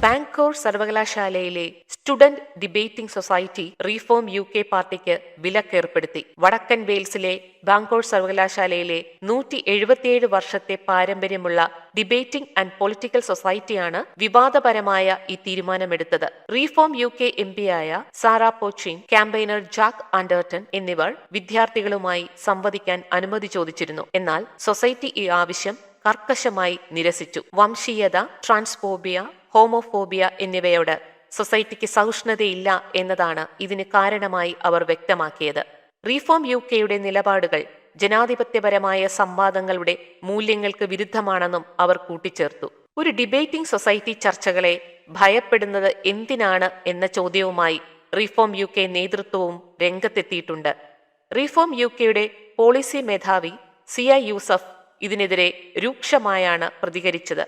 ബാങ്കോർ സർവകലാശാലയിലെ student debating society reform UK പാർട്ടിക്ക് വിലക്കേർപ്പെടുത്തി. വടക്കൻ വെയിൽസിലെ ബാങ്കോർ സർവകലാശാലയിലെ 177 വർഷത്തെ പാരമ്പര്യമുള്ള ഡിബേറ്റിംഗ് ആൻഡ് പൊളിറ്റിക്കൽ സൊസൈറ്റിയാണ് വിവാദപരമായ ഈ തീരുമാനമെടുത്തത്. റീഫോം UK MPയായ Sarah Pochin, campaigner Jack Anderton എന്നിവർ വിദ്യാർത്ഥികളുമായി സംവദിക്കാൻ അനുമതി ചോദിച്ചിരുന്നു. എന്നാൽ സൊസൈറ്റി ഈ ആവശ്യം കർക്കശമായി നിരസിച്ചു. വംശീയത, ട്രാൻസ്ഫോബിയ, ഹോമോഫോബിയ എന്നിവയോട് സൊസൈറ്റിക്ക് സഹിഷ്ണുതയില്ല എന്നതാണ് ഇതിന് കാരണമായി അവർ വ്യക്തമാക്കിയത്. റീഫോം UKയുടെ നിലപാടുകൾ ജനാധിപത്യപരമായ സംവാദങ്ങളുടെ മൂല്യങ്ങൾക്ക് വിരുദ്ധമാണെന്നും അവർ കൂട്ടിച്ചേർത്തു. ഒരു ഡിബേറ്റിംഗ് സൊസൈറ്റി ചർച്ചകളെ ഭയപ്പെടുന്നത് എന്തിനാണ് എന്ന ചോദ്യവുമായി റീഫോം UK നേതൃത്വവും രംഗത്തെത്തിയിട്ടുണ്ട്. റീഫോം UKയുടെ പോളിസി മേധാവി സിയ യൂസഫ് ഇതിനെതിരെ രൂക്ഷമായാണ് പ്രതികരിച്ചത്.